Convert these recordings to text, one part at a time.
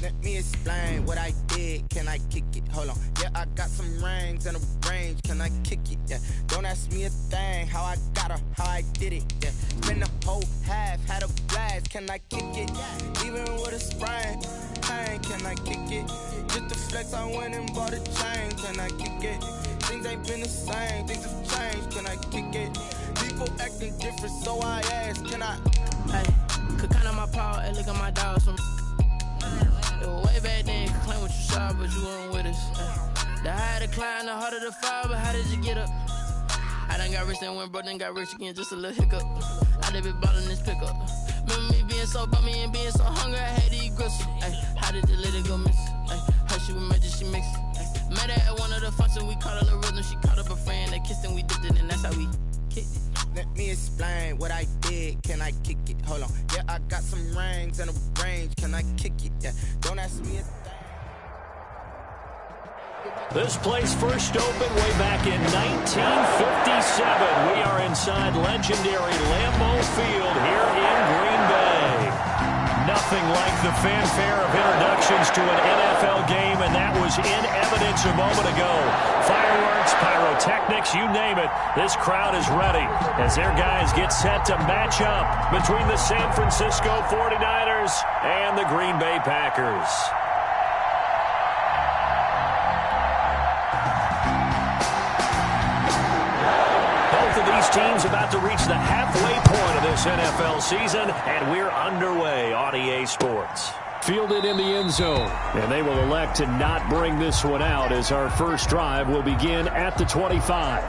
Let me explain what I did. Can I kick it? Hold on. Yeah, I got some rings and a range. Can I kick it? Yeah. Don't ask me a thing. How I got her, how I did it. Yeah. Spend the whole half, had a blast. Can I kick it? Even with a sprain. Pain, can I kick it? Just to flex, I went and bought a chain. Can I kick it? Things ain't been the same. Things have changed. Can I kick it? People acting different, so I ask. Can I? Hey, could count on my power and look at my dogs from. It was way back then, could claim what you saw, but you weren't with us. The higher the climb, the harder the fall, but how did you get up? I done got rich and went broke, then got rich again, just a little hiccup. I done been ballin' this pickup. Remember me being so bummy and being so hungry, I had to eat gristle. Ay, how did the lady go miss? Ay, her she was magic, she mixed. Met her at one of the functions, we caught her the rhythm, she caught up a friend, they kissed and we dipped it, and that's how we kicked it. Let me explain what I did. Can I kick it? Hold on. Yeah, I got some rings and a range. Can I kick it? Yeah. Don't ask me a thing. This place first opened way back in 1957. We are inside legendary Lambeau Field here in Green Bay. Nothing like the fanfare of introductions to an NFL game, and that was in evidence a moment ago. Fireworks, pyrotechnics, you name it. This crowd is ready as their guys get set to match up between the San Francisco 49ers and the Green Bay Packers. These teams about to reach the halfway point of this NFL season, and we're underway on EA Sports. Fielded in the end zone, and they will elect to not bring this one out as our first drive will begin at the 25.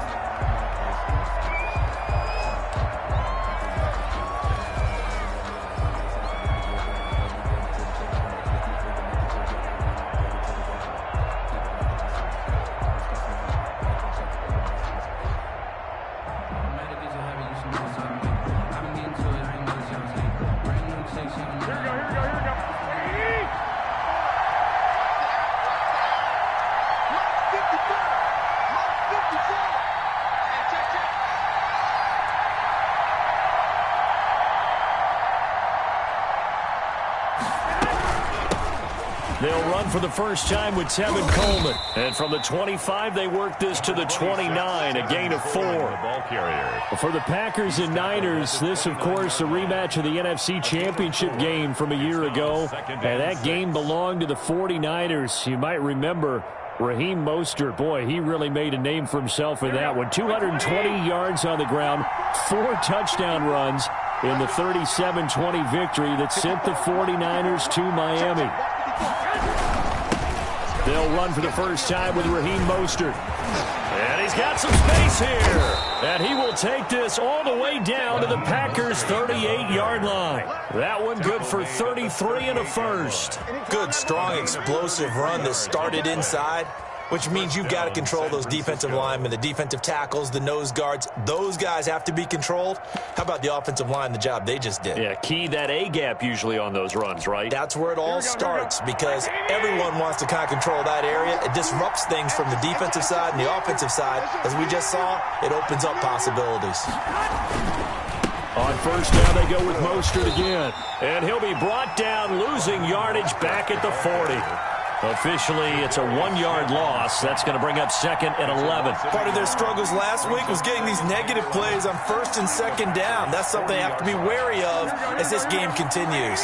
They'll run for the first time with Tevin Coleman. And from the 25, they work this to the 29, a gain of 4. For the Packers and Niners, this, of course, a rematch of the NFC Championship game from a year ago. And that game belonged to the 49ers. You might remember Raheem Mostert. Boy, he really made a name for himself in that one. 220 yards on the ground, 4 touchdown runs in the 37-20 victory that sent the 49ers to Miami. They'll run for the first time with Raheem Mostert. And he's got some space here. And he will take this all the way down to the Packers' 38-yard line. That one good for 33 and a first. Good, strong, explosive run that started inside, which means you've got to control those defensive linemen, the defensive tackles, the nose guards. Those guys have to be controlled. How about the offensive line, the job they just did? Yeah, key that A-gap usually on those runs, right? That's where it all starts because everyone wants to kind of control that area. It disrupts things from the defensive side and the offensive side. As we just saw, it opens up possibilities. On first down, they go with Mostert again. And he'll be brought down, losing yardage back at the 40. Officially, it's a 1-yard loss. That's going to bring up second and 11. Part of their struggles last week was getting these negative plays on first and second down. That's something they have to be wary of as this game continues.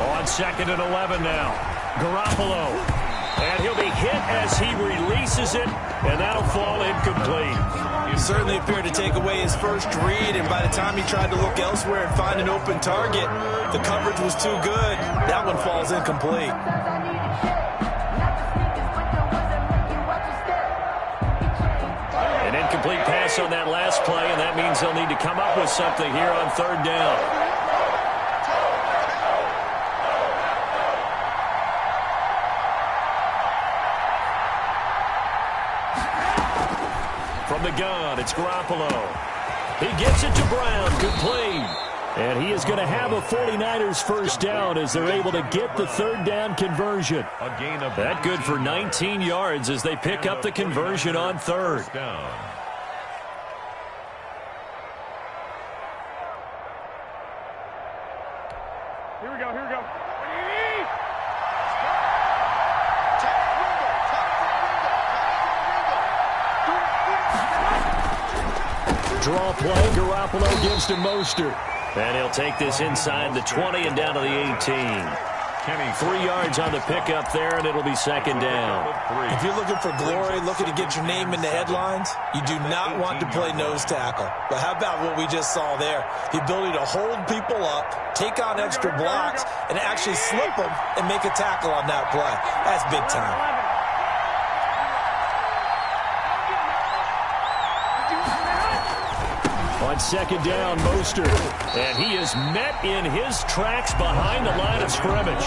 On second and 11 now. Garoppolo. And he'll be hit as he releases it, and that'll fall incomplete. He certainly appeared to take away his first read, and by the time he tried to look elsewhere and find an open target, the coverage was too good. That one falls incomplete. An incomplete pass on that last play, and that means they'll need to come up with something here on third down. From the gun, it's Garoppolo. He gets it to Brown, complete. And he is going to have a 49ers first down as they're able to get the third down conversion. That good for 19 yards as they pick up the conversion on third. Here we go. Draw play, Garoppolo gives to Mostert. And he'll take this inside the 20 and down to the 18. 3 yards on the pickup there, and it'll be second down. If you're looking for glory, looking to get your name in the headlines, you do not want to play nose tackle. But how about what we just saw there? The ability to hold people up, take on extra blocks, and actually slip them and make a tackle on that play. That's big time. On second down, Mostert. And he is met in his tracks behind the line of scrimmage.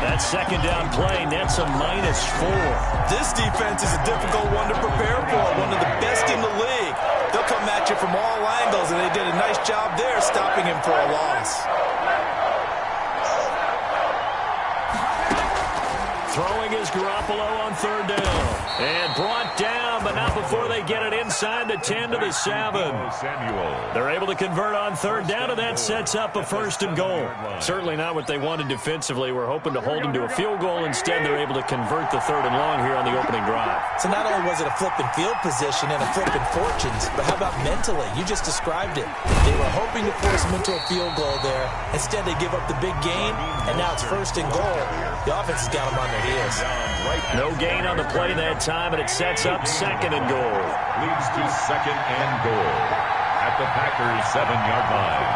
That second down play nets a -4. This defense is a difficult one to prepare for, one of the best in the league. They'll come at you from all angles, and they did a nice job there stopping him for a loss. Throwing is Garoppolo on third down. And brought down, but not before they get it inside the 10 to the 7. They're able to convert on third down, and that sets up a first and goal. Certainly not what they wanted defensively. We're hoping to hold them to a field goal. Instead, they're able to convert the third and long here on the opening drive. So not only was it a flipping field position and a flipping fortunes, but how about mentally? You just described it. They were hoping to force them into a field goal there. Instead, they give up the big gain, and now it's first and goal. The offense has got them on their heels. No gain on the play that time, and it sets up second and goal. Leads to second and goal at the Packers' 7-yard line.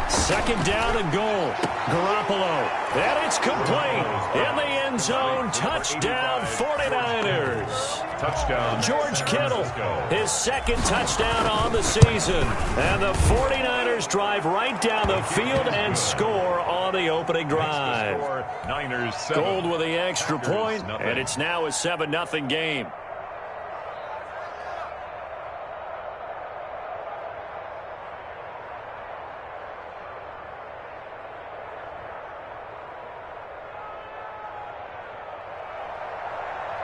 Second down and goal. Garoppolo. And it's complete. In the end zone. Touchdown, 49ers. Touchdown. George Kittle, his second touchdown on the season. And the 49ers drive right down the field and score on the opening drive. Niners 7. Gold with the extra point, and it's now a 7-0 game.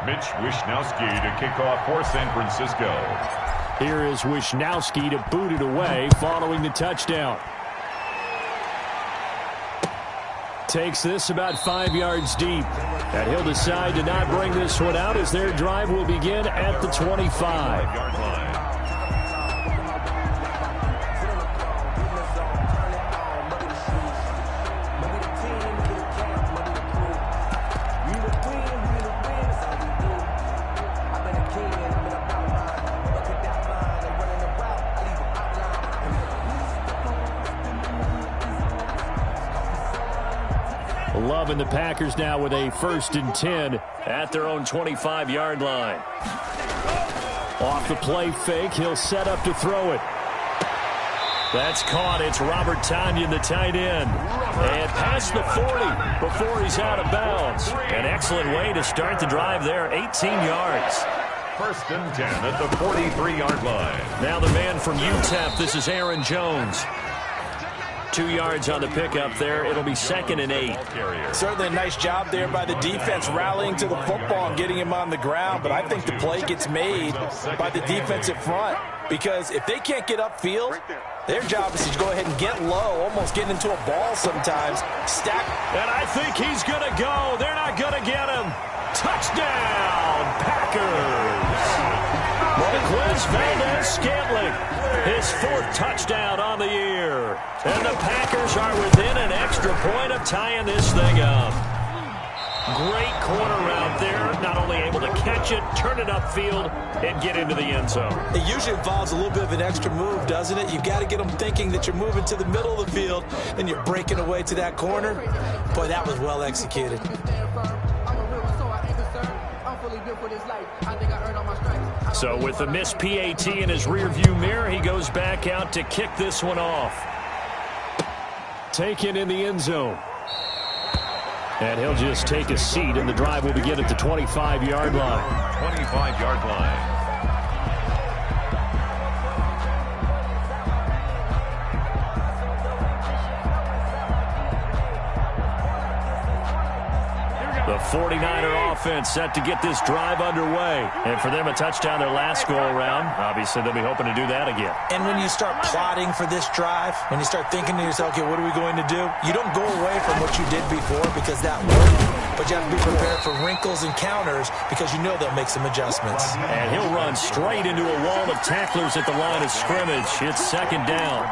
Mitch Wishnowsky to kick off for San Francisco. Here is Wishnowsky to boot it away following the touchdown. Takes this about 5 yards deep. And he'll decide to not bring this one out as their drive will begin at the 25. Loving the Packers now with a 1st and 10 at their own 25-yard line. Off the play fake, he'll set up to throw it. That's caught. It's Robert Tonyan, the tight end. And past the 40 before he's out of bounds. An excellent way to start the drive there, 18 yards. 1st and 10 at the 43-yard line. Now the man from UTEP, this is Aaron Jones. 2 yards on the pickup there. It'll be 2nd and 8. Certainly a nice job there by the defense rallying to the football and getting him on the ground, but I think the play gets made by the defensive front because if they can't get upfield, their job is to go ahead and get low, almost getting into a ball sometimes. Stack. And I think he's going to go. They're not going to get him. Touchdown, Packers. Marquez Valdez-Scantling, his 4th touchdown on the year. And the Packers are within an extra point of tying this thing up. Great corner route there. Not only able to catch it, turn it upfield, and get into the end zone. It usually involves a little bit of an extra move, doesn't it? You've got to get them thinking that you're moving to the middle of the field and you're breaking away to that corner. Boy, that was well executed. So with the missed PAT in his rearview mirror, he goes back out to kick this one off. Taken in the end zone. And he'll just take a seat, and the drive will begin at the 25-yard line. 25-yard line. The 49er offense set to get this drive underway. And for them, a touchdown their last go-around. Obviously, they'll be hoping to do that again. And when you start plotting for this drive, when you start thinking to yourself, okay, what are we going to do? You don't go away from what you did before because that worked. But you have to be prepared for wrinkles and counters because you know they'll make some adjustments. And he'll run straight into a wall of tacklers at the line of scrimmage. It's second down.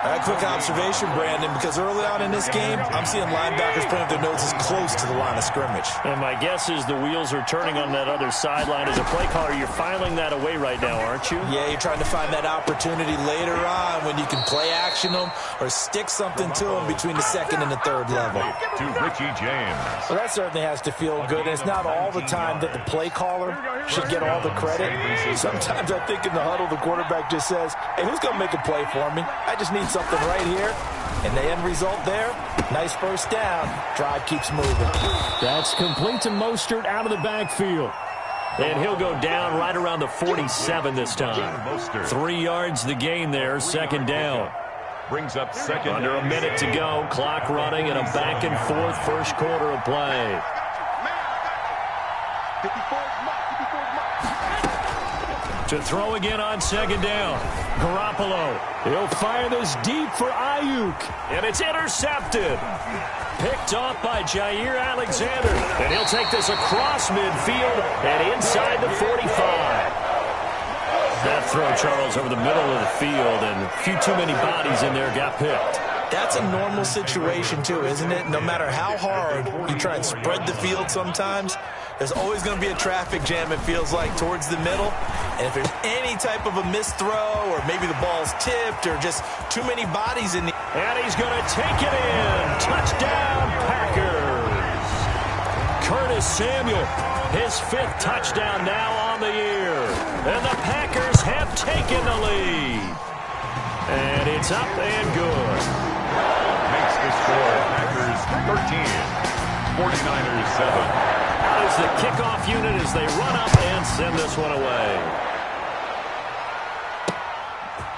A quick observation, Brandon, because early on in this game, I'm seeing linebackers putting up their noses close to the line of scrimmage. And my guess is the wheels are turning on that other sideline. As a play caller, you're filing that away right now, aren't you? Yeah, you're trying to find that opportunity later on when you can play action them or stick something to them between the second and the third level. To Richie James. Well, that certainly has to feel good. And it's not all the time that the play caller should get all the credit. Sometimes I think in the huddle, the quarterback just says, hey, who's going to make a play for me? I just need something right here. And the end result there, nice first down. Drive keeps moving. That's complete to Mostert out of the backfield. And he'll go down right around the 47 this time. 3 yards the gain there, second down. Brings up second. Under a minute to go, clock running, and a back-and-forth first quarter of play. To throw again on second down. Garoppolo. He'll fire this deep for Ayuk. And it's intercepted. Picked off by Jair Alexander. And he'll take this across midfield and inside the 45. That throw, Charles, over the middle of the field, and a few too many bodies in there got picked. That's a normal situation, too, isn't it? No matter how hard you try and spread the field sometimes, there's always going to be a traffic jam, it feels like, towards the middle. And if there's any type of a missed throw or maybe the ball's tipped or just too many bodies in the... And he's going to take it in. Touchdown, Packers. Curtis Samuel, his 5th touchdown now on the year. And the Packers have taken the lead. And it's up and good. Makes the score Packers 13, 49ers 7. Out is the kickoff unit as they run up and send this one away.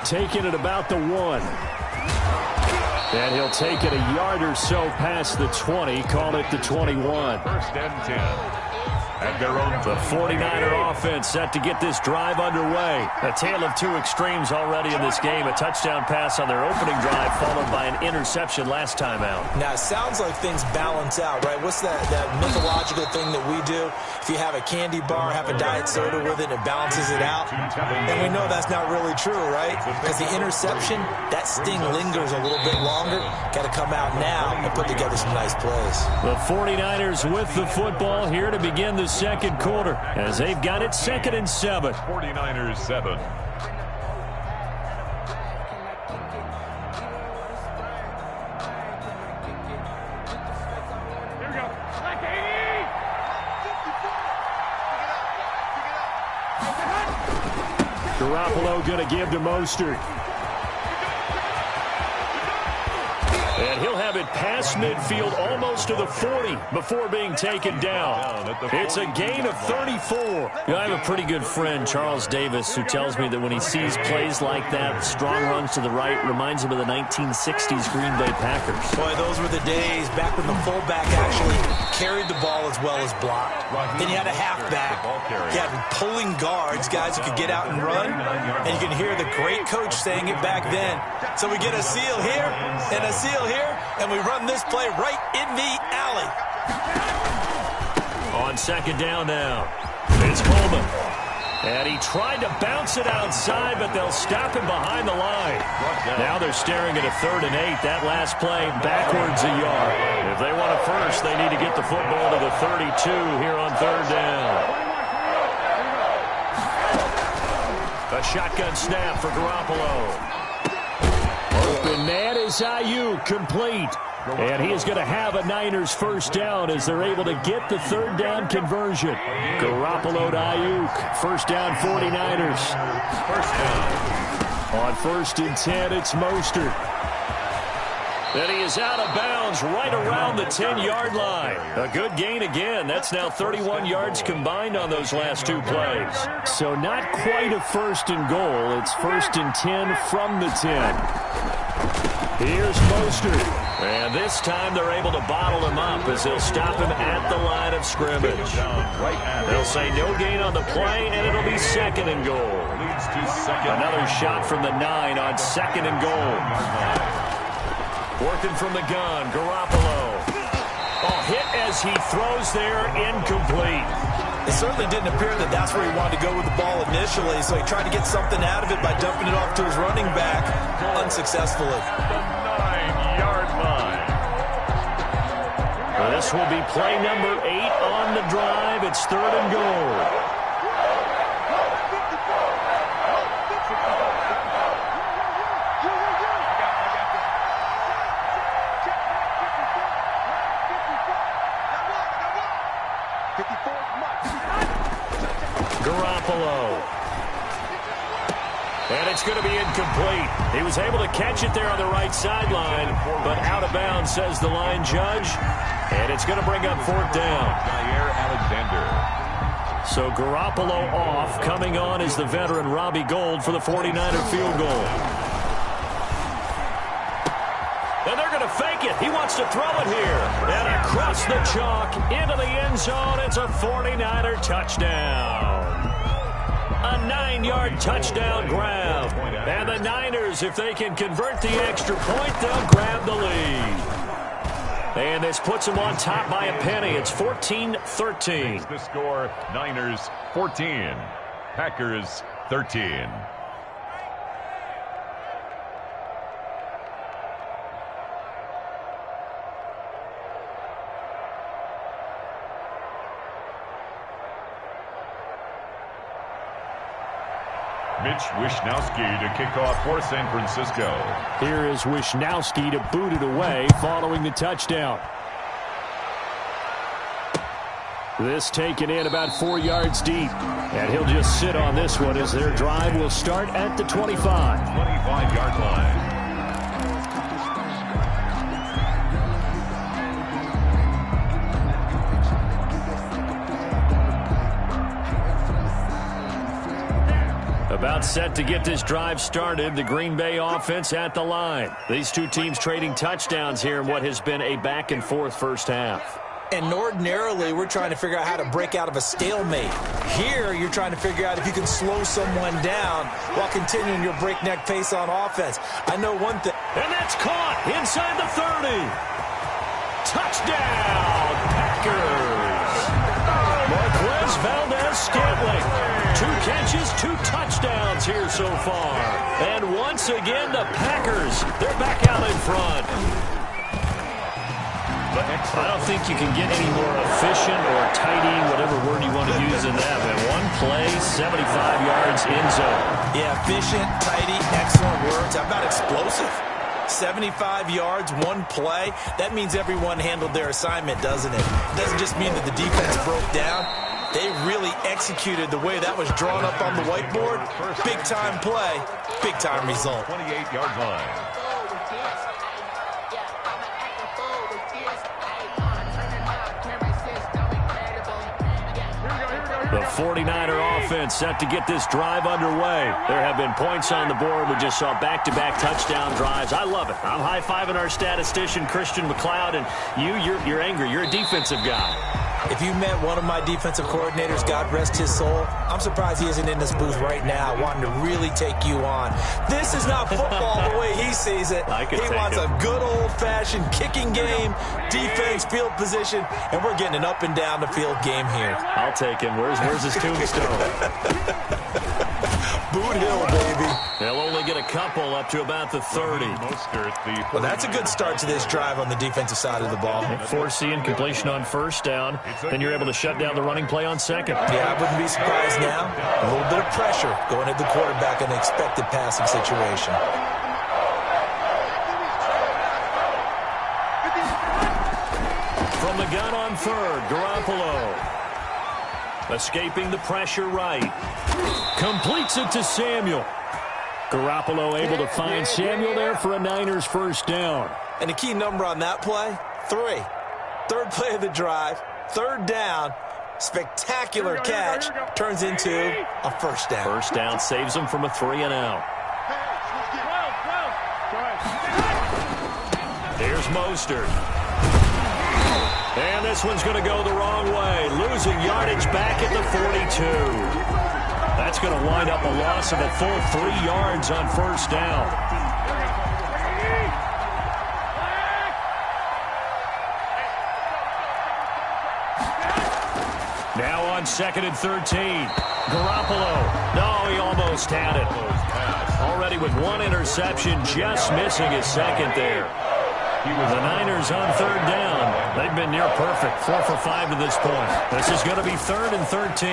Taking it about the 1. And he'll take it a yard or so past the 20, call it the 21. First and 10. At their own. The 49er offense set to get this drive underway. A tale of two extremes already in this game. A touchdown pass on their opening drive followed by an interception last time out. Now, it sounds like things balance out, right? What's that mythological thing that we do? If you have a candy bar, have a diet soda with it, it balances it out. And we know that's not really true, right? Because the interception, that sting lingers a little bit longer. Got to come out now and put together some nice plays. The 49ers with the football here to begin the second quarter as they've got it 2nd and 7. 49ers 7. Garoppolo going to give to Mostert. And he'll have it past midfield almost to the 40 before being taken down. It's a gain of 34. You know, I have a pretty good friend, Charles Davis, who tells me that when he sees plays like that, strong runs to the right, reminds him of the 1960s Green Bay Packers. Boy, those were the days back when the fullback actually carried the ball as well as blocked. Then you had a halfback. You had pulling guards, guys who could get out and run. And you can hear the great coach saying it back then. So we get a seal here and a seal here, and we run this play right in the alley. On second down now, it's Coleman. And he tried to bounce it outside, but they'll stop him behind the line. Now they're staring at a 3rd and 8. That last play backwards a yard. If they want a first, they need to get the football to the 32 here on 3rd down. A shotgun snap for Garoppolo. Open man is Ayuk, complete. And he is going to have a Niners first down as they're able to get the 3rd down conversion. Garoppolo to Ayuk. First down, 49ers. First down. On 1st and 10, it's Mostert. And he is out of bounds right around the 10-yard line. A good gain again. That's now 31 yards combined on those last two plays. So not quite a first and goal. It's first and 10 from the 10. Here's Mostert. And this time they're able to bottle him up as they'll stop him at the line of scrimmage. They'll say no gain on the play, and it'll be second and goal. Another shot from the 9 on second and goal. Working from the gun, Garoppolo. Oh, hit as he throws there, incomplete. It certainly didn't appear that that's where he wanted to go with the ball initially, so he tried to get something out of it by dumping it off to his running back, unsuccessfully. The 9-yard line. Well, this will be play number 8 on the drive. It's third and goal. Garoppolo. And it's going to be incomplete. He was able to catch it there on the right sideline, but out of bounds, says the line judge. And it's going to bring up fourth down. Jair Alexander. So Garoppolo off. Coming on is the veteran Robbie Gould for the 49er field goal. And they're going to fake it. He wants to throw it here. And across the chalk into the end zone. It's a 49er touchdown. A 9-yard touchdown grab. And the Niners, if they can convert the extra point, they'll grab the lead. And this puts them on top by a penny. It's 14-13. The score, Niners 14, Packers 13. Mitch Wishnowsky to kick off for San Francisco. Here is Wishnowsky to boot it away following the touchdown. This taken in about 4 yards deep. And he'll just sit on this one as their drive will start at the 25. 25-yard line. About set to get this drive started. The Green Bay offense at the line. These two teams trading touchdowns here in what has been a back-and-forth first half. And ordinarily, we're trying to figure out how to break out of a stalemate. Here, you're trying to figure out if you can slow someone down while continuing your breakneck pace on offense. I know one thing. And that's caught inside the 30. Touchdown, Packers. Marquez Valdez-Scantling. 2 catches, 2 touchdowns here so far. And once again, the Packers, they're back out in front. I don't think you can get any more efficient or tidy, whatever word you want to use in that. But one play, 75 yards in zone. Yeah, efficient, tidy, excellent words. How about explosive? 75 yards, one play. That means everyone handled their assignment, doesn't it? It doesn't just mean that the defense broke down. They really executed the way that was drawn up on the whiteboard. Big-time play, big-time result. 28-yard line. The 49er offense set to get this drive underway. There have been points on the board. We just saw back-to-back touchdown drives. I love it. I'm high-fiving our statistician, Christian McLeod, and you're angry. You're a defensive guy. If you met one of my defensive coordinators, God rest his soul, I'm surprised he isn't in this booth right now wanting to really take you on. This is not football the way he sees it. He wants a good old-fashioned kicking game, defense, field position, and we're getting an up-and-down-the-field game here. I'll take him. Where's his tombstone? Boot Hill, baby. They'll only get a couple up to about the 30. Well, that's a good start to this drive on the defensive side of the ball. Forcing completion on first down. Then you're able to shut down the running play on second. Yeah, I wouldn't be surprised now. A little bit of pressure going at the quarterback in an expected passing situation. From the gun on third, Garoppolo. Escaping the pressure right. Completes it to Samuel. Garoppolo able to find Samuel there for a Niners first down. And the key number on that play, 3. Third play of the drive, third down, spectacular catch, turns into a first down. First down saves them from a 3-and-out. Here's Mostert. And this one's going to go the wrong way, losing yardage back at the 42. That's going to wind up a loss of a full 3 yards on first down. Now on 2nd and 13. Garoppolo. No, he almost had it. Already with 1 interception, just missing his second there. The Niners on 3rd down. They've been near perfect, 4 for 5 to this point. This is going to be 3rd and 13.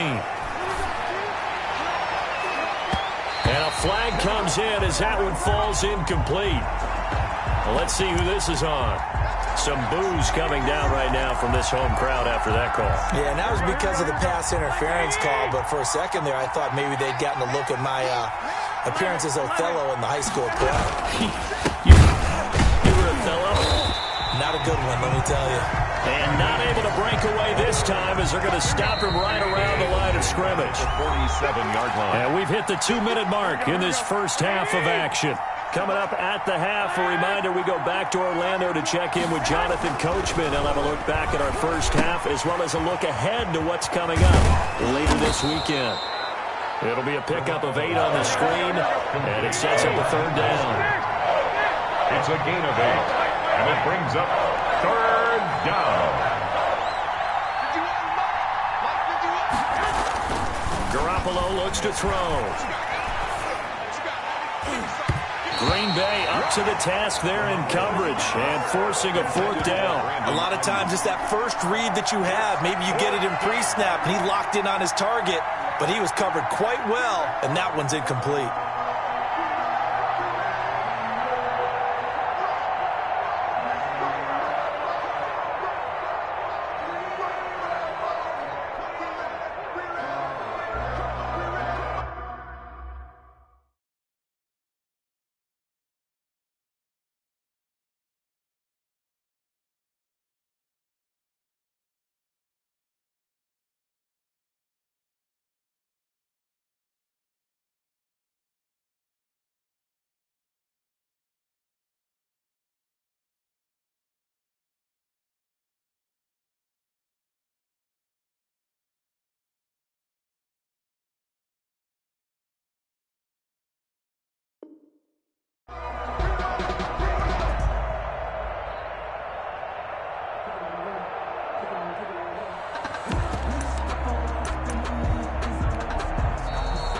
And a flag comes in as that one falls incomplete. Well, let's see who this is on. Some boos coming down right now from this home crowd after that call. Yeah, and that was because of the pass interference call, but for a second there I thought maybe they'd gotten a look at my appearance as Othello in the high school play. You were Othello? Not a good one, let me tell you. And not able to break away this time as they're going to stop him right around the line of scrimmage. The 47-yard line. And we've hit the 2-minute mark in this first half of action. Coming up at the half, a reminder, we go back to Orlando to check in with Jonathan Coachman. He'll have a look back at our first half as well as a look ahead to what's coming up later this weekend. It'll be a pickup of 8 on the screen, and it sets up a 3rd down. It's a gain of 8, and it brings up 3rd down. Garoppolo looks to throw. Green Bay up to the task there in coverage and forcing a 4th down. A lot of times it's that first read that you have. Maybe you get it in pre-snap, and he locked in on his target, but he was covered quite well, and that one's incomplete.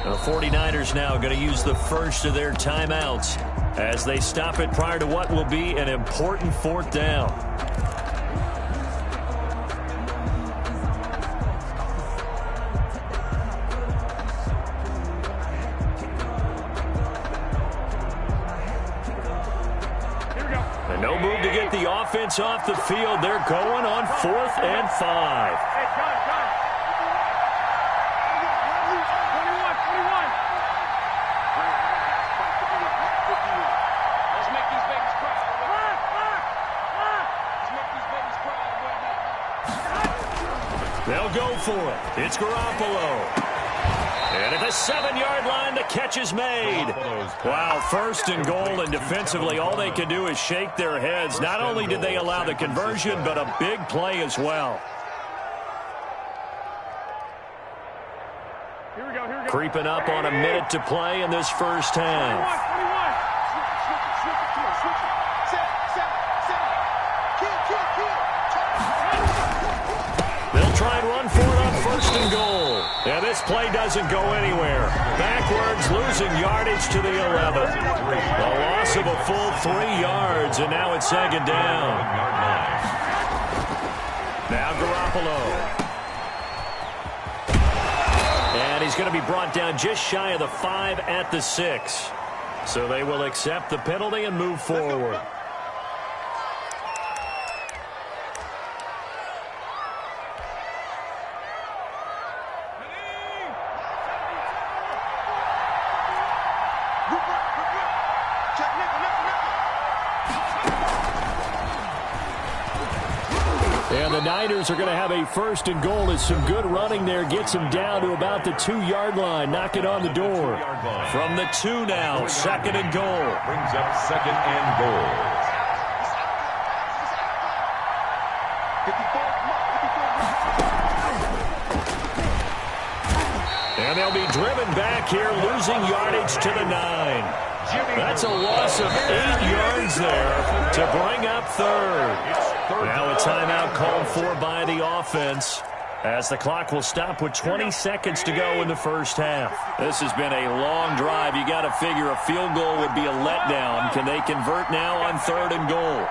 The 49ers now going to use the first of their timeouts as they stop it prior to what will be an important 4th down. And no move to get the offense off the field. They're going on 4th and 5. They'll go for it. It's Garoppolo. And at the 7-yard line, the catch is made. Wow, 1st and goal, and defensively, all they can do is shake their heads. Not only did they allow the conversion, but a big play as well. Here we go. Creeping up on a minute to play in this first half. They'll try and run for it on 1st and goal. And this play doesn't go anywhere. Backwards, losing yardage to the 11. A loss of a full 3 yards, and now it's 2nd down. Now Garoppolo. And he's going to be brought down just shy of the 5 at the 6. So they will accept the penalty and move forward. Niners are going to have a 1st and goal as some good running there gets them down to about the 2-yard line. Knock it on the door. From the 2 now, 2nd and goal. Brings up 2nd and goal. And they'll be driven back here, losing yardage to the 9. That's a loss of 8 yards there to bring up 3rd. Now a timeout called for by the offense as the clock will stop with 20 seconds to go in the first half. This has been a long drive. You got to figure a field goal would be a letdown. Can they convert now on 3rd and goal?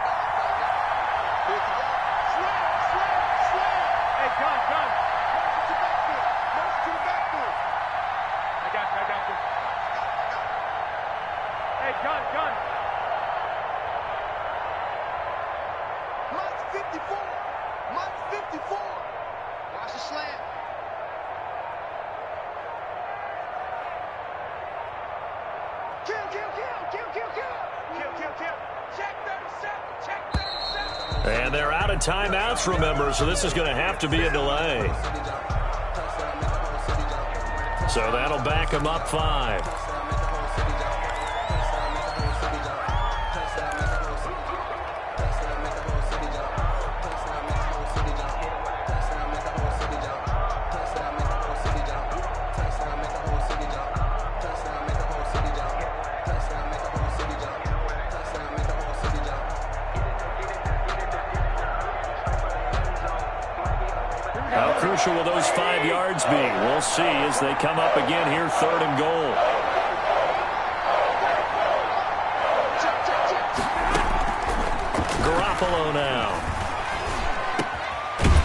And they're out of timeouts, remember, so this is going to have to be a delay. So that'll back them up 5. How crucial will those 5 yards be? We'll see as they come up again here, 3rd and goal. Garoppolo now.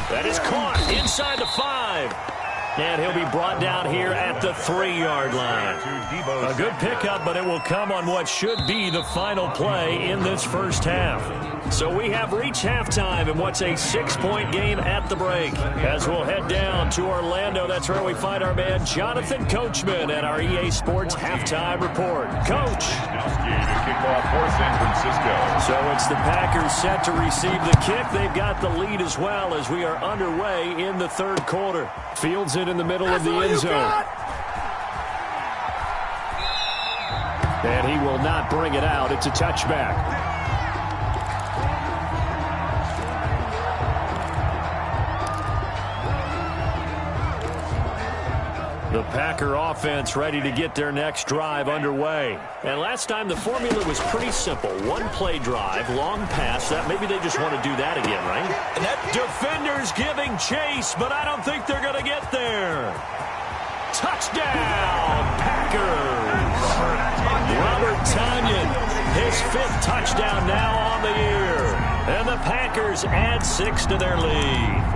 That is caught inside the 5. And he'll be brought down here at the 3-yard line. A good pickup, but it will come on what should be the final play in this first half. So we have reached halftime in what's a 6-point game at the break. As we'll head down to Orlando, that's where we find our man Jonathan Coachman at our EA Sports Halftime Report. Coach. To kick off for San Francisco. So it's the Packers set to receive the kick. They've got the lead as well as we are underway in the 3rd quarter. Fields it in the middle of the end zone. And he will not bring it out. It's a touchback. The Packer offense ready to get their next drive underway. And last time the formula was pretty simple. 1-play drive, long pass. That maybe they just want to do that again, right? And that defender's giving chase, but I don't think they're going to get there. Touchdown, Packers. Robert Tonyan, his 5th touchdown now on the year. And the Packers add 6 to their lead.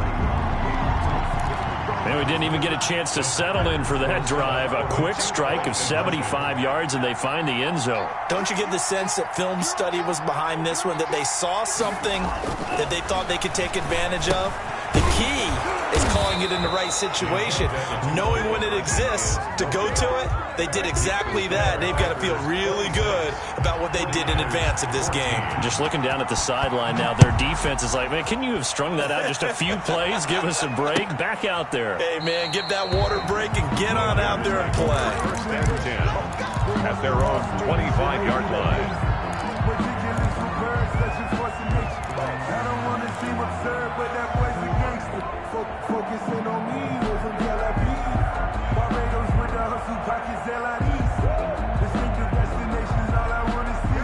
And we didn't even get a chance to settle in for that drive. A quick strike of 75 yards, and they find the end zone. Don't you get the sense that film study was behind this one, that they saw something that they thought they could take advantage of? The key is calling it in the right situation, knowing when it exists to go to it. They did exactly that. They've got to feel really good about what they did in advance of this game. Just looking down at the sideline now, their defense is like, man, can you have strung that out just a few plays? Give us a break. Back out there. Hey, man, give that water break and get on out there and play. 1st and 10 at their own 25-yard line. I don't want to seem absurd, but that boy's a gangster. Focusing on me, we're from Tel Aviv. Barbados with the hustle pockets, LIDs. Distinctive destinations, all I want to see.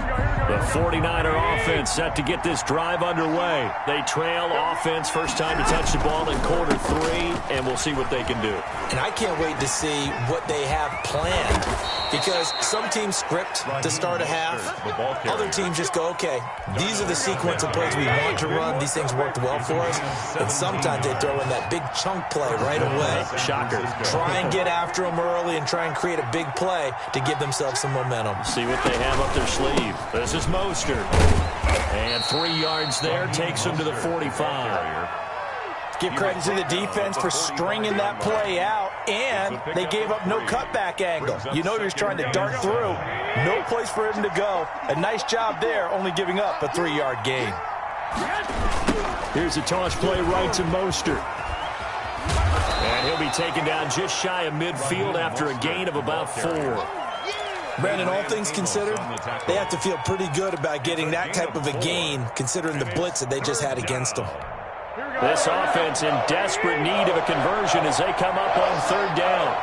The 49er offense set to get this drive underway. They trail offense, first time to touch the ball in quarter 3, and we'll see what they can do. And I can't wait to see what they have planned, because some teams script to start a half. Other teams just go, okay, these are the sequence of plays we want to run. These things worked well for us. And sometimes they throw in that big chunk play right away. Shocker. Try and get after them early and try and create a big play to give themselves some momentum. See what they have up their sleeve. This is Mostert. And 3 yards there takes him to the 45. Give credit to the defense for stringing that play out, and they gave up no cutback angle. You know he was trying to dart through. No place for him to go. A nice job there, only giving up a 3-yard gain. Here's a toss play right to Mostert. And he'll be taken down just shy of midfield after a gain of about 4. Brandon, all things considered, they have to feel pretty good about getting that type of a gain considering the blitz that they just had against them. This offense in desperate need of a conversion as they come up on 3rd down.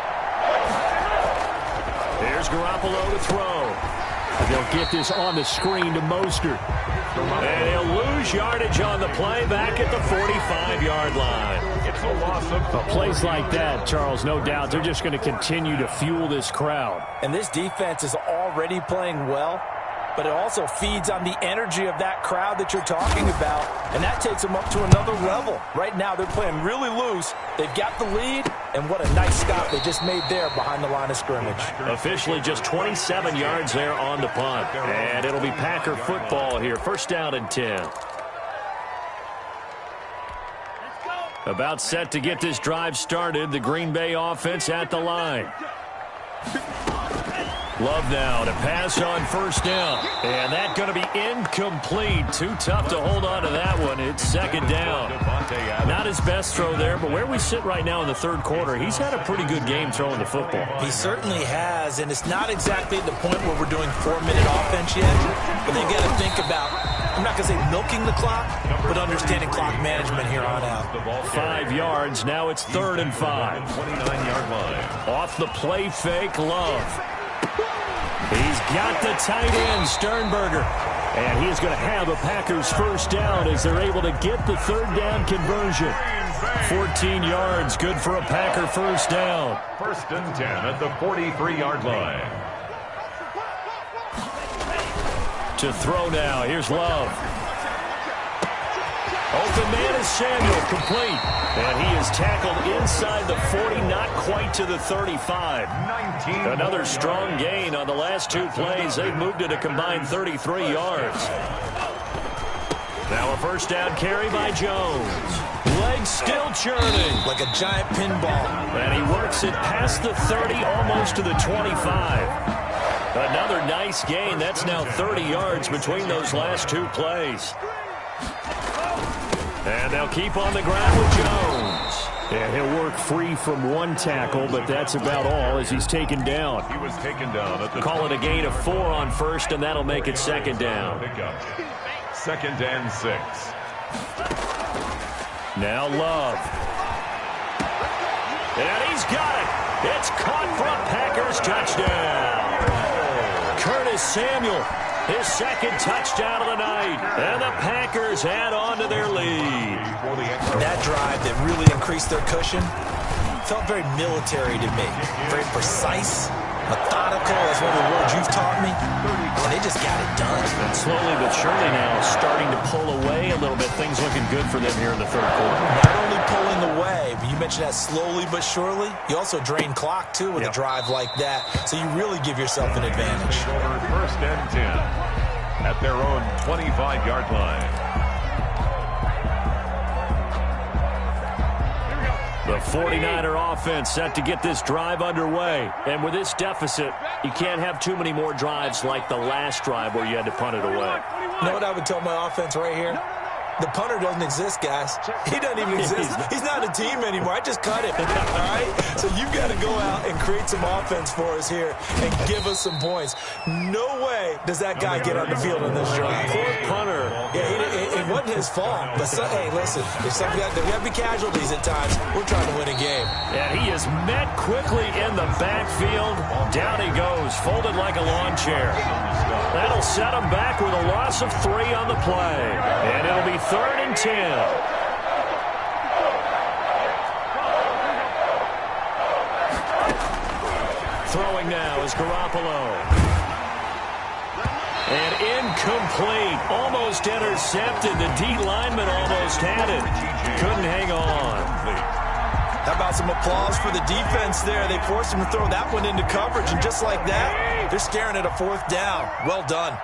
There's Garoppolo to throw. They'll get this on the screen to Mostert. And he'll lose yardage on the play back at the 45-yard line. It's a loss of plays like that, Charles, no doubt, they're just going to continue to fuel this crowd. And this defense is already playing well, but it also feeds on the energy of that crowd that you're talking about, and that takes them up to another level. Right now, they're playing really loose. They've got the lead, and what a nice stop they just made there behind the line of scrimmage. Officially just 27 yards there on the punt, and it'll be Packer football here. 1st down and 10. About set to get this drive started, the Green Bay offense at the line. Love now to pass on 1st down. And that's going to be incomplete. Too tough to hold on to that one. It's 2nd down. Not his best throw there, but where we sit right now in the 3rd quarter, he's had a pretty good game throwing the football. He certainly has, and it's not exactly at the point where we're doing 4-minute offense yet, but they've got to think about, I'm not going to say milking the clock, but understanding clock management here on out. 5 yards. Now it's 3rd and 5. 29-yard line. Off the play fake, Love. He's got the tight end, Sternberger. And he is going to have a Packers 1st down as they're able to get the 3rd down conversion. 14 yards, good for a Packer 1st down. 1st and 10 at the 43-yard line. To throw now, here's Love. Open man is Samuel, complete. And he is tackled inside the 40, not quite to the 35. Another strong gain on the last 2 plays. They've moved it a combined 33 yards. Now a 1st down carry by Jones. Legs still churning. Like a giant pinball. And he works it past the 30, almost to the 25. Another nice gain. That's now 30 yards between those last 2 plays. And they'll keep on the ground with Jones. And he'll work free from 1 tackle, but that's about all as he's taken down. He was taken down at the Call it a gain of 4 on 1st, and that'll make it 2nd down. 2nd and 6. Now Love. And he's got it. It's caught for a Packers touchdown. Curtis Samuel. His 2nd touchdown of the night. And the Packers add on to their lead. That drive that really increased their cushion felt very military to me. Very precise, methodical, is one of the words you've taught me. And they just got it done. And slowly but surely now starting to pull away a little bit. Things looking good for them here in the 3rd quarter. Not only pulling away, but you mentioned that slowly but surely. You also drain clock, too, with a drive like that. So you really give yourself an advantage. 1st and 10 at their own 25-yard line. The 49er offense set to get this drive underway. And with this deficit, you can't have too many more drives like the last drive where you had to punt it away. You know what I would tell my offense right here? The punter doesn't exist, guys. He doesn't even exist. He's not a team anymore. I just cut him. All right? So you've got to go out and create some offense for us here and give us some points. No way does that guy get on the field on this drive. Poor punter. Yeah, it wasn't his fault. But, hey, listen, if there got to be casualties at times, we're trying to win a game. And he is met quickly in the backfield. Down he goes, folded like a lawn chair. That'll set him back with a loss of 3 on the play. And it'll be 3rd and 10. Throwing now is Garoppolo. And incomplete. Almost intercepted. The D lineman almost had it. Couldn't hang on. How about some applause for the defense there? They forced him to throw that one into coverage, and just like that, they're staring at a 4th down. Well done.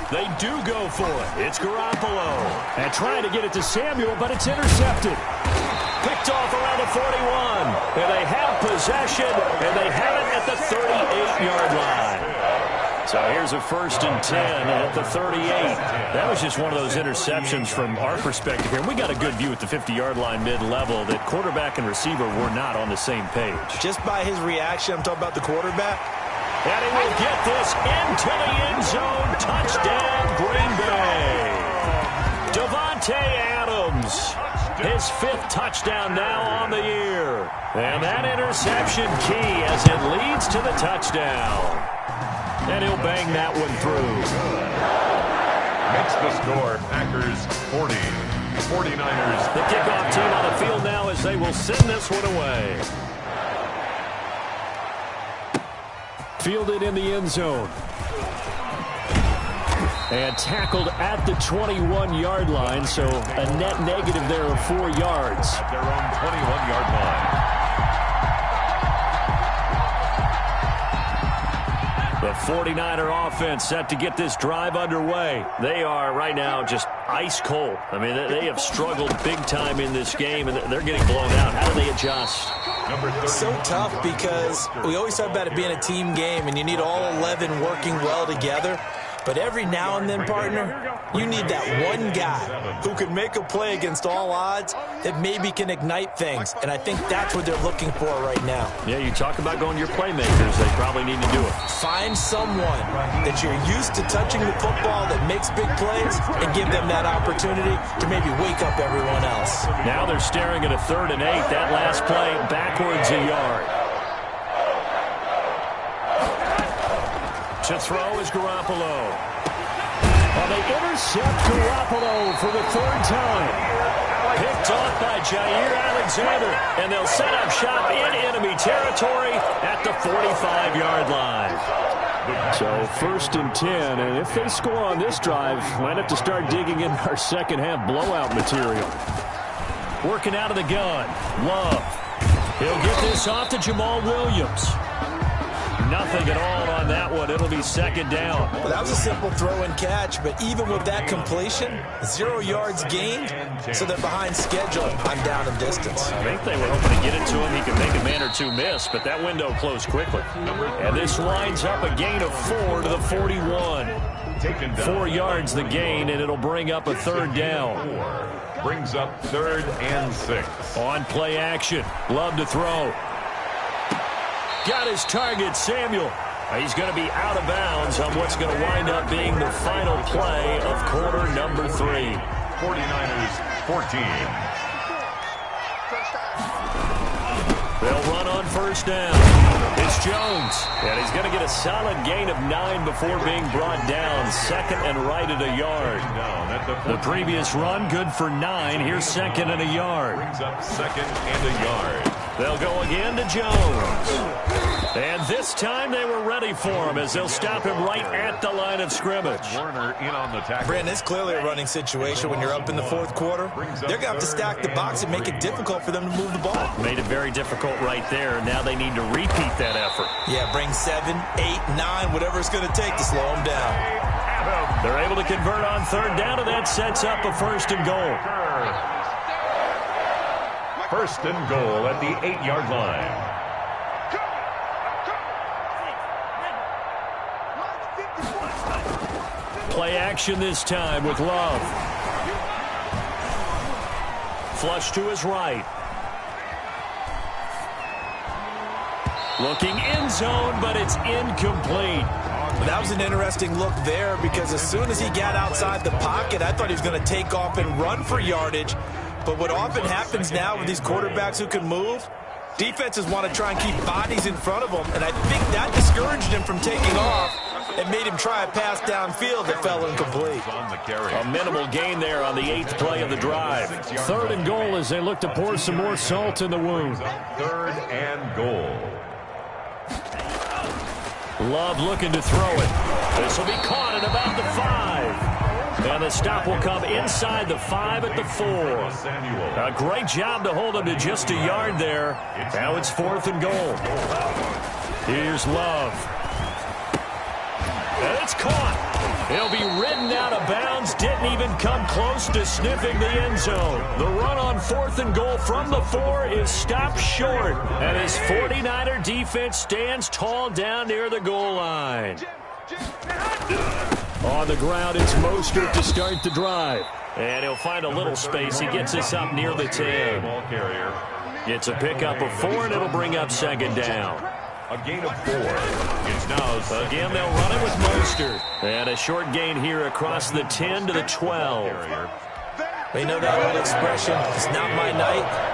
They do go for it. It's Garoppolo. And trying to get it to Samuel, but it's intercepted. Picked off around the 41. And they have possession, and they have it at the 38-yard line. So here's a 1st and 10 at the 38. That was just one of those interceptions from our perspective here. We got a good view at the 50-yard line mid-level that quarterback and receiver were not on the same page. Just by his reaction, I'm talking about the quarterback. And he will get this into the end zone. Touchdown, Green Bay. Davante Adams, his 5th touchdown now on the year. And that interception key as it leads to the touchdown. And he'll bang that one through. Makes the score, Packers 40, 49ers. The kickoff team on the field now as they will send this one away. Fielded in the end zone. And tackled at the 21-yard line, so a net negative there of 4 yards. At their own 21-yard line. The 49er offense set to get this drive underway. They are right now just ice cold. I mean, they have struggled big time in this game, and they're getting blown out. How do they adjust? So tough because we always talk about it being a team game, and you need all 11 working well together. But every now and then, partner, you need that one guy who can make a play against all odds that maybe can ignite things. And I think that's what they're looking for right now. Yeah, you talk about going to your playmakers. They probably need to do it. Find someone that you're used to touching the football that makes big plays and give them that opportunity to maybe wake up everyone else. Now they're staring at a 3rd and 8. That last play backwards a yard. To throw is Garoppolo. Well, they intercept Garoppolo for the 3rd time. Picked off by Jair Alexander, and they'll set up shop in enemy territory at the 45-yard line. So 1st and 10, and if they score on this drive, might have to start digging in our second-half blowout material. Working out of the gun, Love. He'll get this off to Jamal Williams. Nothing at all on that one. It'll be 2nd down. Well, that was a simple throw and catch, but even with that completion, 0 yards gained, so they're behind schedule on down and distance. I think they were hoping to get it to him. He could make a man or two miss, but that window closed quickly. And this lines up a gain of 4 to the 41. 4 yards the gain, and it'll bring up a 3rd down. Brings up 3rd and 6. On play action. Love to throw. Got his target, Samuel. He's going to be out of bounds on what's going to wind up being the final play of quarter number 3. 49ers 14. They'll run on 1st down. It's Jones. And he's going to get a solid gain of 9 before being brought down. 2nd and right at a yard. The previous run, good for 9. Here's 2nd and a yard. Brings up 2nd and a yard. They'll go again to Jones. And this time they were ready for him as they'll stop him right at the line of scrimmage. Warner in on the tackle. Brandon, it's clearly a running situation when you're up in the 4th quarter. They're going to have to stack the box and make it difficult for them to move the ball. Made it very difficult right there. Now they need to repeat that effort. Yeah, bring 7, 8, 9, whatever it's going to take to slow them down. They're able to convert on 3rd down, and that sets up a 1st and goal. 1st and goal at the 8-yard line. Play action this time with Love. Flush to his right. Looking end zone, but it's incomplete. That was an interesting look there because as soon as he got outside the pocket, I thought he was going to take off and run for yardage. But what often happens now with these quarterbacks who can move, defenses want to try and keep bodies in front of them, and I think that discouraged him from taking off and made him try a pass downfield that fell incomplete. A minimal gain there on the 8th play of the drive. 3rd and goal as they look to pour some more salt in the wound. 3rd and goal. Love looking to throw it. This will be caught at about the 5. And the stop will come inside the 5 at the 4. A great job to hold him to just a yard there. Now it's 4th and goal. Here's Love. And it's caught. He'll be ridden out of bounds. Didn't even come close to sniffing the end zone. The run on 4th and goal from the 4 is stopped short. And his 49er defense stands tall down near the goal line. On the ground, it's Mostert to start the drive. And he'll find a little space. He gets us up near the 10. Ball carrier. It's a pickup of 4, and it'll bring up second down. A gain of 4. It's now again, they'll run it with Mostert. And a short gain here across the 10 to the 12. You know that old expression, it's not my night?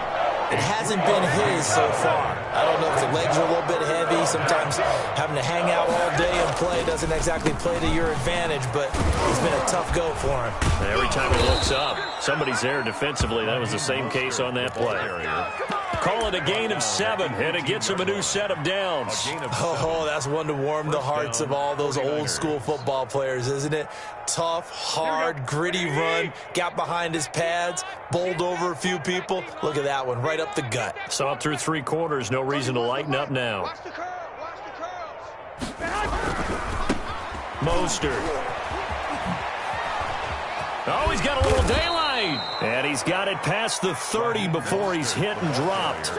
It hasn't been his so far. I don't know if the legs are a little bit heavy. Sometimes having to hang out all day and play doesn't exactly play to your advantage, but it's been a tough go for him. Every time he looks up, somebody's there defensively. That was the same case on that play. Call it a gain of 7, and it gets him a new set of downs. Oh, that's one to warm the hearts of all those old school football players, isn't it? Tough, hard, gritty run, got behind his pads, bowled over a few people. Look at that one, right up the gut. So up through 3 quarters, no reason to lighten up now. Mostert. Oh, he's got a little daylight. And he's got it past the 30 before he's hit and dropped.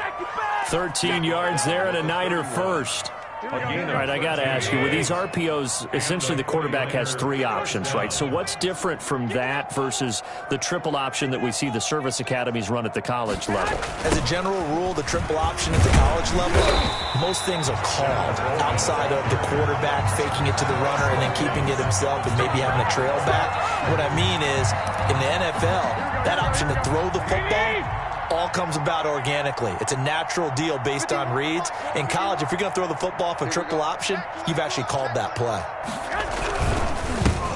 13 yards there and a Niner first. All right, I got to ask you, with these RPOs, essentially the quarterback has 3 options, right? So what's different from that versus the triple option that we see the service academies run at the college level? As a general rule, the triple option at the college level, most things are called outside of the quarterback faking it to the runner and then keeping it himself and maybe having a trail back. What I mean is, in the NFL, that option to throw the football all comes about organically. It's a natural deal based on reads. In college, if you're going to throw the football from triple option, you've actually called that play.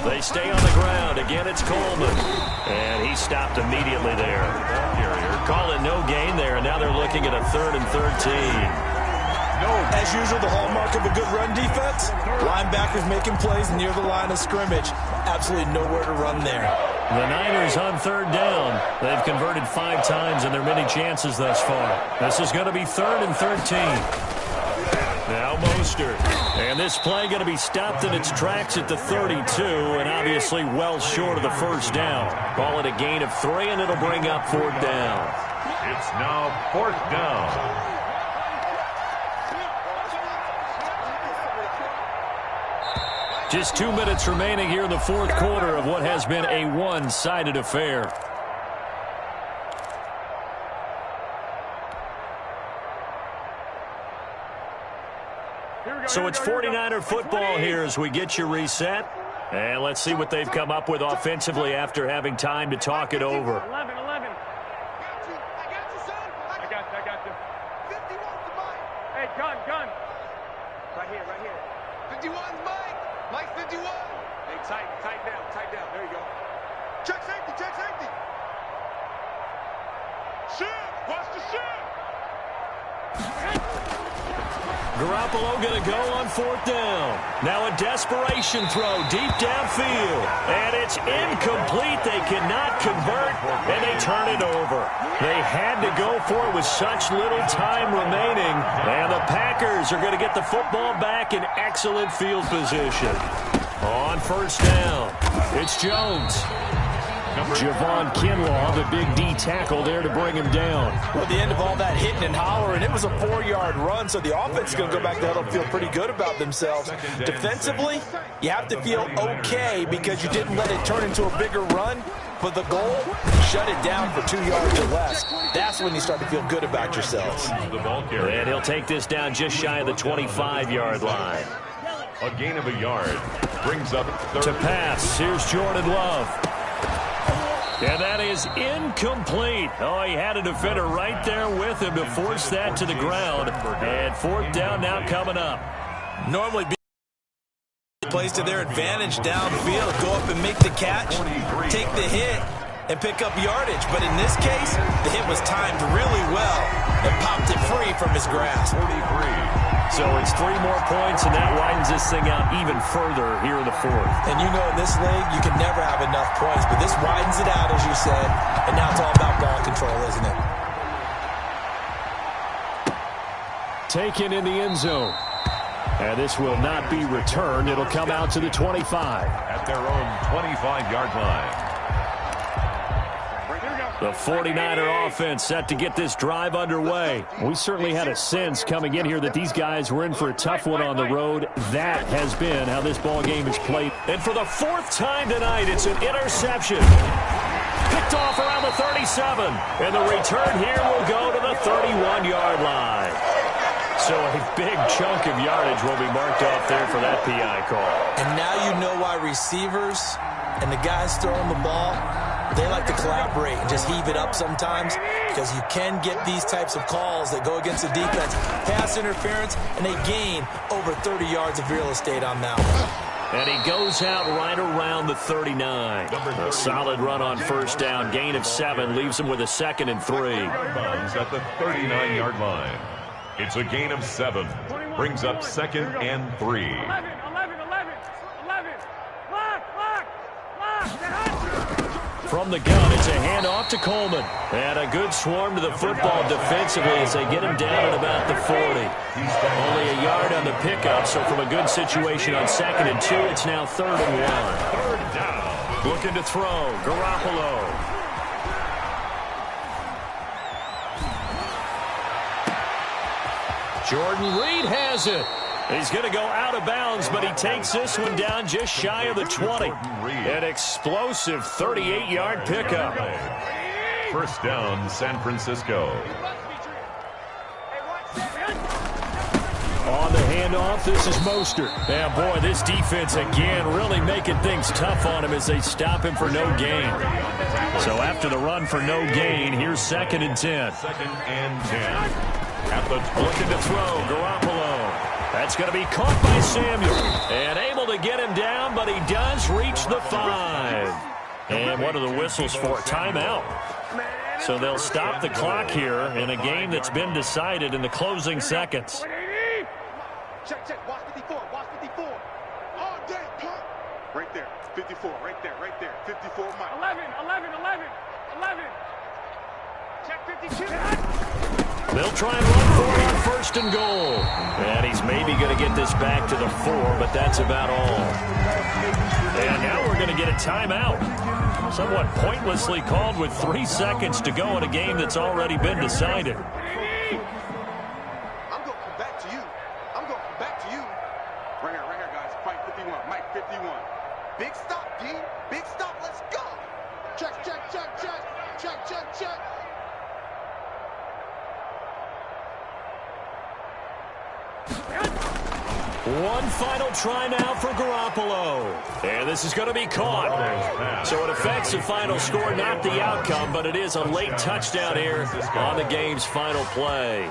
They stay on the ground. Again, it's Coleman. And he stopped immediately there. Calling no gain there, and now they're looking at a 3rd and 13. As usual, the hallmark of a good run defense, linebackers making plays near the line of scrimmage. Absolutely nowhere to run there. The Niners on 3rd down. They've converted 5 times in their many chances thus far. This is going to be 3rd and 13. Now Mostert. And this play going to be stopped in its tracks at the 32, and obviously well short of the first down. Call it a gain of 3, and it'll bring up 4th down. It's now 4th down. Just 2 minutes remaining here in the 4th quarter of what has been a one-sided affair. So it's 49er football here as we get you reset. And let's see what they've come up with offensively after having time to talk it over. 11. I got you. 51's the mic. Hey, gun. Right here. 51's mic. Mike 51. Hey, tight down. There you go. Check safety. Shoot. Watch the shoot. Garoppolo going to go on 4th down. Now a desperation throw deep downfield. And it's incomplete. They cannot convert, and they turn it over. They had to go for it with such little time remaining. And the Packers are going to get the football back in excellent field position. On 1st down, it's Jones. Javon Kinlaw, the big D tackle there to bring him down. Well, at the end of all that hitting and hollering, it was a 4-yard run, so the offense is going to go back to huddle and feel pretty good about themselves. Defensively, you have to feel okay because you didn't let it turn into a bigger run. But the goal, shut it down for 2 yards or less. That's when you start to feel good about yourselves. And he'll take this down just shy of the 25-yard line. A gain of a yard. Brings up 3rd. To pass, here's Jordan Love. And that is incomplete. Oh, he had a defender right there with him to force that to the ground. And 4th down now coming up. Normally plays to their advantage downfield. Go up and make the catch, take the hit, and pick up yardage. But in this case, the hit was timed really well and popped it free from his grasp. 43. So it's 3 more points, and that widens this thing out even further here in the 4th. And you know in this league, you can never have enough points, but this widens it out, as you said, and now it's all about ball control, isn't it? Taken in the end zone. And this will not be returned. It'll come out to the 25. At their own 25-yard line. Here we go. The 49er offense set to get this drive underway. We certainly had a sense coming in here that these guys were in for a tough one on the road. That has been how this ball game is played. And for the fourth time tonight, it's an interception. Picked off around the 37. And the return here will go to the 31-yard line. So a big chunk of yardage will be marked off there for that PI call. And now you know why receivers and the guys throwing the ball, they like to collaborate and just heave it up sometimes, because you can get these types of calls that go against the defense. Pass interference, and they gain over 30 yards of real estate on that one. And he goes out right around the 39. A solid run on first down. Gain of 7 leaves him with a 2nd and 3. At the 39-yard line. It's a gain of 7. Brings up 2nd and 3. 11. From the gun, it's a handoff to Coleman. And a good swarm to the football defensively as they get him down at about the 40. Only a yard on the pickup, so from a good situation on 2nd and 2, it's now 3rd and 1. 3rd down. Looking to throw, Garoppolo. Jordan Reed has it. He's going to go out of bounds, but he takes this one down just shy of the 20. An explosive 38-yard pickup. First down, San Francisco. On the handoff, this is Mostert. And boy, this defense again really making things tough on him as they stop him for no gain. So after the run for no gain, here's 2nd and 10. 2nd and 10. At the looking to throw, Garoppolo. That's going to be caught by Samuel. And able to get him down, but he does reach the 5. And what are the whistles for? Timeout. So they'll stop the clock here in a game that's been decided in the closing seconds. Check. Watch 54. All day, punt. Right there. 54. Right there. 54 miles. 11. Check 52. They'll try and run for it on 1st and goal. And he's maybe going to get this back to the 4, but that's about all. And now we're going to get a timeout. Somewhat pointlessly called with 3 seconds to go in a game that's already been decided. I'm going to come back to you. Right here, guys. Fight 51. Mike 51. Big stop, D. Big stop. Let's go. Check. One final try now for Garoppolo. And this is going to be caught. So it affects the final score, not the outcome, but it is a late touchdown here on the game's final play.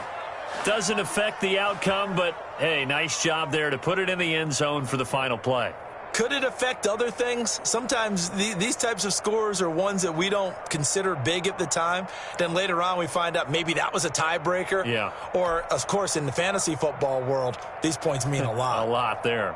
Doesn't affect the outcome, but, hey, nice job there to put it in the end zone for the final play. Could it affect other things? Sometimes these types of scores are ones that we don't consider big at the time. Then later on we find out maybe that was a tiebreaker. Yeah. Or, of course, in the fantasy football world, these points mean a lot. A lot there.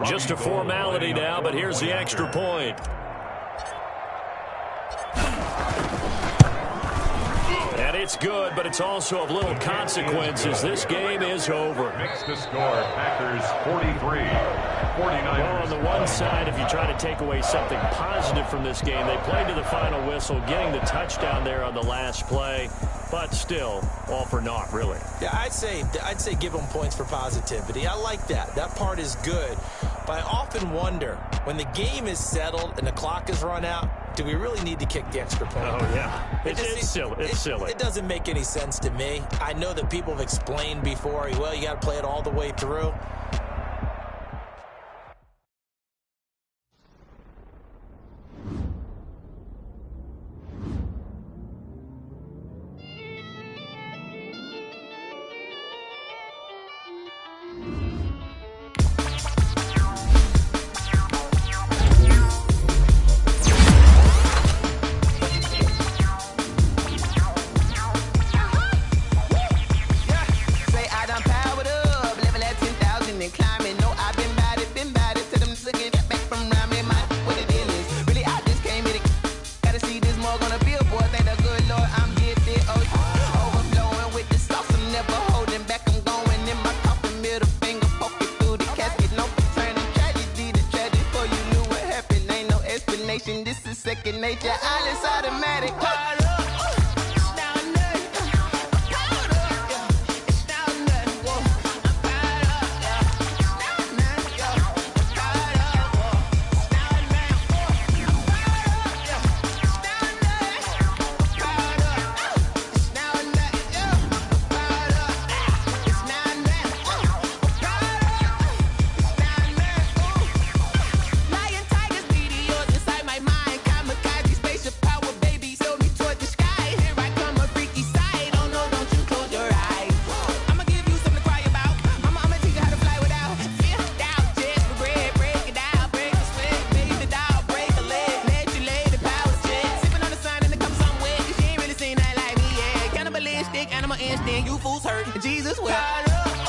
Just a formality now, but here's the extra point. And it's good, but it's also of little consequences. This game is over. Makes the score, Packers 43, 49. Well, on the one side, if you try to take away something positive from this game, they played to the final whistle, getting the touchdown there on the last play. But still, all for naught, really. Yeah, I'd say give them points for positivity. I like that. That part is good. But I often wonder, when the game is settled and the clock is run out, do we really need to kick the extra point? Oh, yeah. It's silly. It's silly. It doesn't make any sense to me. I know that people have explained before, well, you got to play it all the way through. nature, all is automatic. Animal instinct, you fools hurt. Jesus will.